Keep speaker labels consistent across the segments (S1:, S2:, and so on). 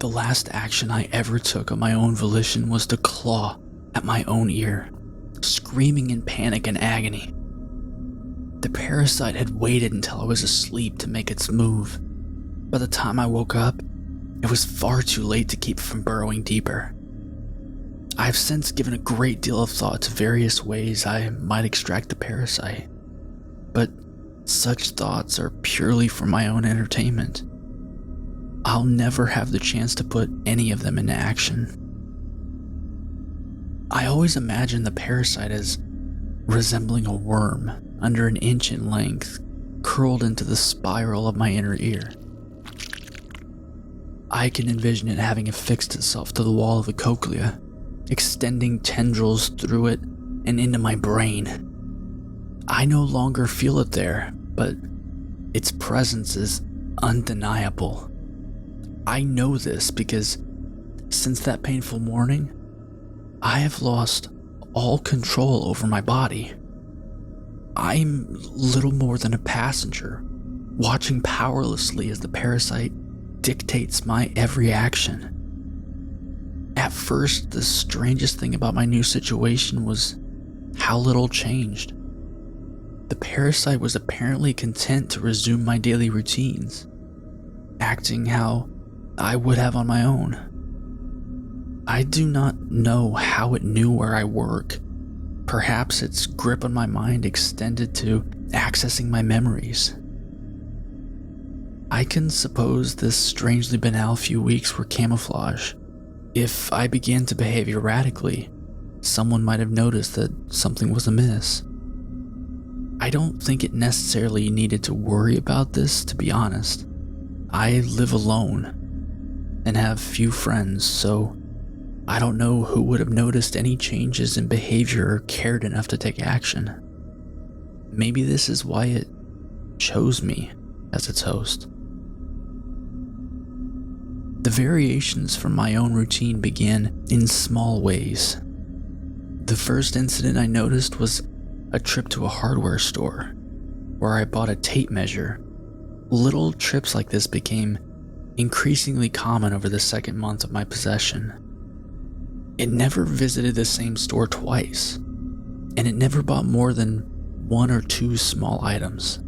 S1: The last action I ever took of my own volition was to claw at my own ear, screaming in panic and agony. The parasite had waited until I was asleep to make its move. By the time I woke up, it was far too late to keep from burrowing deeper. I have since given a great deal of thought to various ways I might extract the parasite, but such thoughts are purely for my own entertainment. I'll never have the chance to put any of them into action. I always imagine the parasite as resembling a worm under an inch in length, curled into the spiral of my inner ear. I can envision it having affixed itself to the wall of the cochlea, extending tendrils through it and into my brain. I no longer feel it there, but its presence is undeniable. I know this because since that painful morning, I have lost all control over my body. I'm little more than a passenger, watching powerlessly as the parasite dictates my every action. At first, the strangest thing about my new situation was how little changed. The parasite was apparently content to resume my daily routines, acting how I would have on my own. I do not know how it knew where I work. Perhaps its grip on my mind extended to accessing my memories. I can suppose this strangely banal few weeks were camouflage. If I began to behave erratically, someone might have noticed that something was amiss. I don't think it necessarily needed to worry about this, to be honest. I live alone and have few friends, so I don't know who would have noticed any changes in behavior or cared enough to take action. Maybe this is why it chose me as its host. The variations from my own routine began in small ways. The first incident I noticed was a trip to a hardware store, where I bought a tape measure. Little trips like this became increasingly common over the second month of my possession. It never visited the same store twice, and it never bought more than 1 or 2 small items.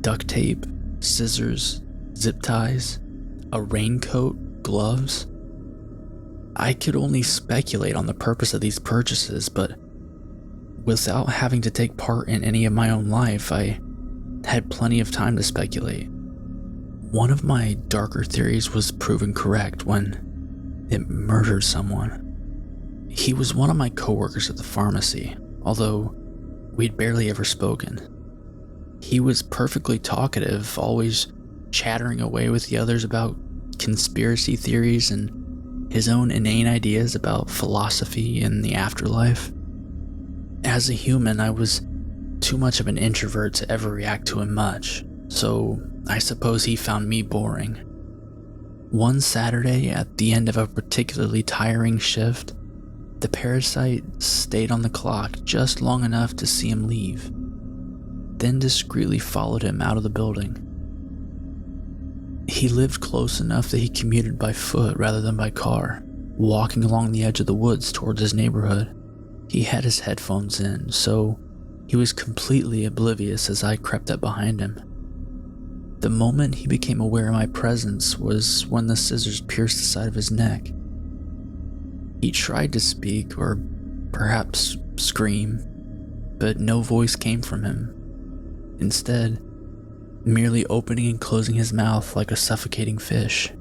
S1: Duct tape, scissors, zip ties, a raincoat, gloves. I could only speculate on the purpose of these purchases, but without having to take part in any of my own life, I had plenty of time to speculate. One of my darker theories was proven correct when it murdered someone. He was one of my coworkers at the pharmacy, although we'd barely ever spoken. He was perfectly talkative, always chattering away with the others about conspiracy theories and his own inane ideas about philosophy and the afterlife. As a human, I was too much of an introvert to ever react to him much, so I suppose he found me boring. One Saturday, at the end of a particularly tiring shift, the parasite stayed on the clock just long enough to see him leave, then discreetly followed him out of the building. He lived close enough that he commuted by foot rather than by car, walking along the edge of the woods towards his neighborhood. He had his headphones in, so he was completely oblivious as I crept up behind him. The moment he became aware of my presence was when the scissors pierced the side of his neck. He tried to speak, or perhaps scream, but no voice came from him. Instead, merely opening and closing his mouth like a suffocating fish.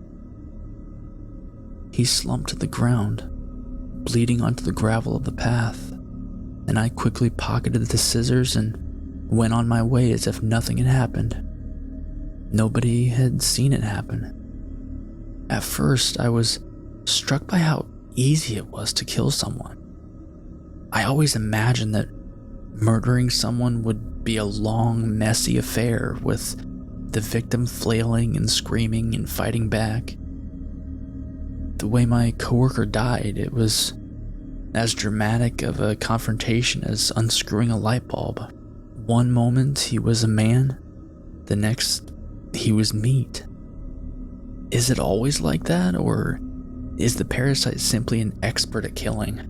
S1: He slumped to the ground, bleeding onto the gravel of the path, and I quickly pocketed the scissors and went on my way as if nothing had happened. Nobody had seen it happen. At first, I was struck by how easy it was to kill someone. I always imagined that murdering someone would be a long, messy affair with the victim flailing and screaming and fighting back. The way my coworker died, it was as dramatic of a confrontation as unscrewing a light bulb. One moment he was a man, the next he was meat. Is it always like that, or is the parasite simply an expert at killing?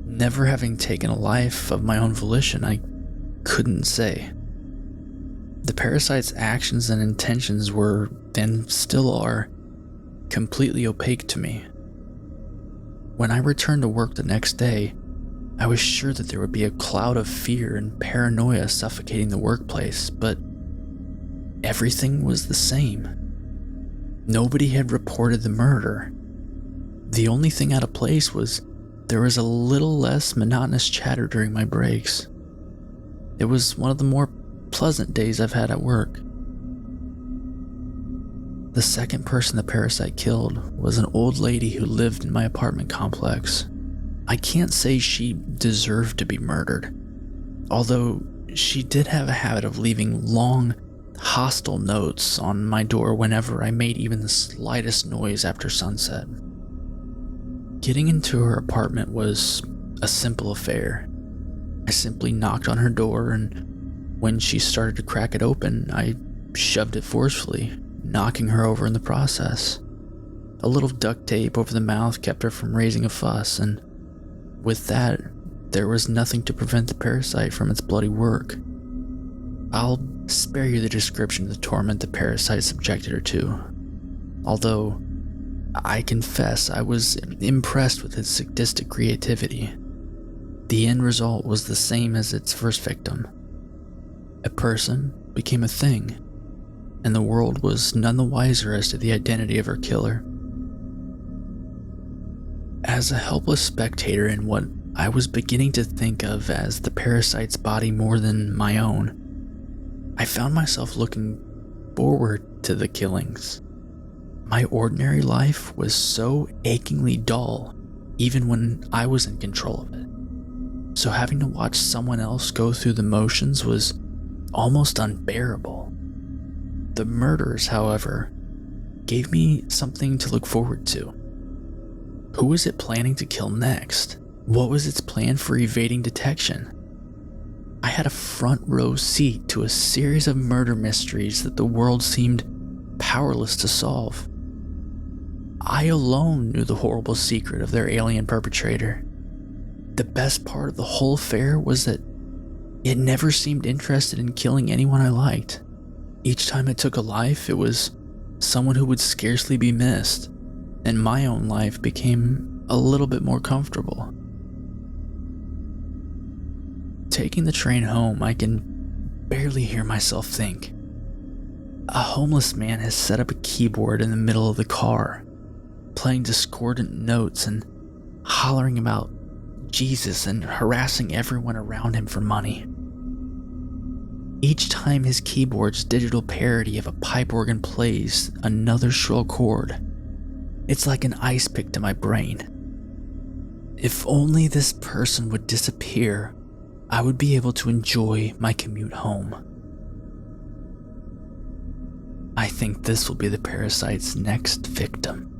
S1: Never having taken a life of my own volition, I couldn't say. The parasite's actions and intentions were, and still are, completely opaque to me. When I returned to work the next day, I was sure that there would be a cloud of fear and paranoia suffocating the workplace, but everything was the same. Nobody had reported the murder. The only thing out of place was there was a little less monotonous chatter during my breaks. It was one of the more pleasant days I've had at work. The second person the parasite killed was an old lady who lived in my apartment complex. I can't say she deserved to be murdered, although she did have a habit of leaving long, hostile notes on my door whenever I made even the slightest noise after sunset. Getting into her apartment was a simple affair. I simply knocked on her door, and when she started to crack it open, I shoved it forcefully, knocking her over in the process. A little duct tape over the mouth kept her from raising a fuss, and with that, there was nothing to prevent the parasite from its bloody work. I'll spare you the description of the torment the parasite subjected her to, although I confess I was impressed with its sadistic creativity. The end result was the same as its first victim. A person became a thing, and the world was none the wiser as to the identity of her killer. As a helpless spectator in what I was beginning to think of as the parasite's body more than my own, I found myself looking forward to the killings. My ordinary life was so achingly dull, even when I was in control of it. So having to watch someone else go through the motions was almost unbearable. The murders, however, gave me something to look forward to. Who was it planning to kill next? What was its plan for evading detection? I had a front row seat to a series of murder mysteries that the world seemed powerless to solve. I alone knew the horrible secret of their alien perpetrator. The best part of the whole affair was that it never seemed interested in killing anyone I liked. Each time it took a life, it was someone who would scarcely be missed, and my own life became a little bit more comfortable. Taking the train home, I can barely hear myself think. A homeless man has set up a keyboard in the middle of the car, playing discordant notes and hollering about Jesus and harassing everyone around him for money. Each time his keyboard's digital parody of a pipe organ plays another shrill chord, it's like an ice pick to my brain. If only this person would disappear, I would be able to enjoy my commute home. I think this will be the parasite's next victim.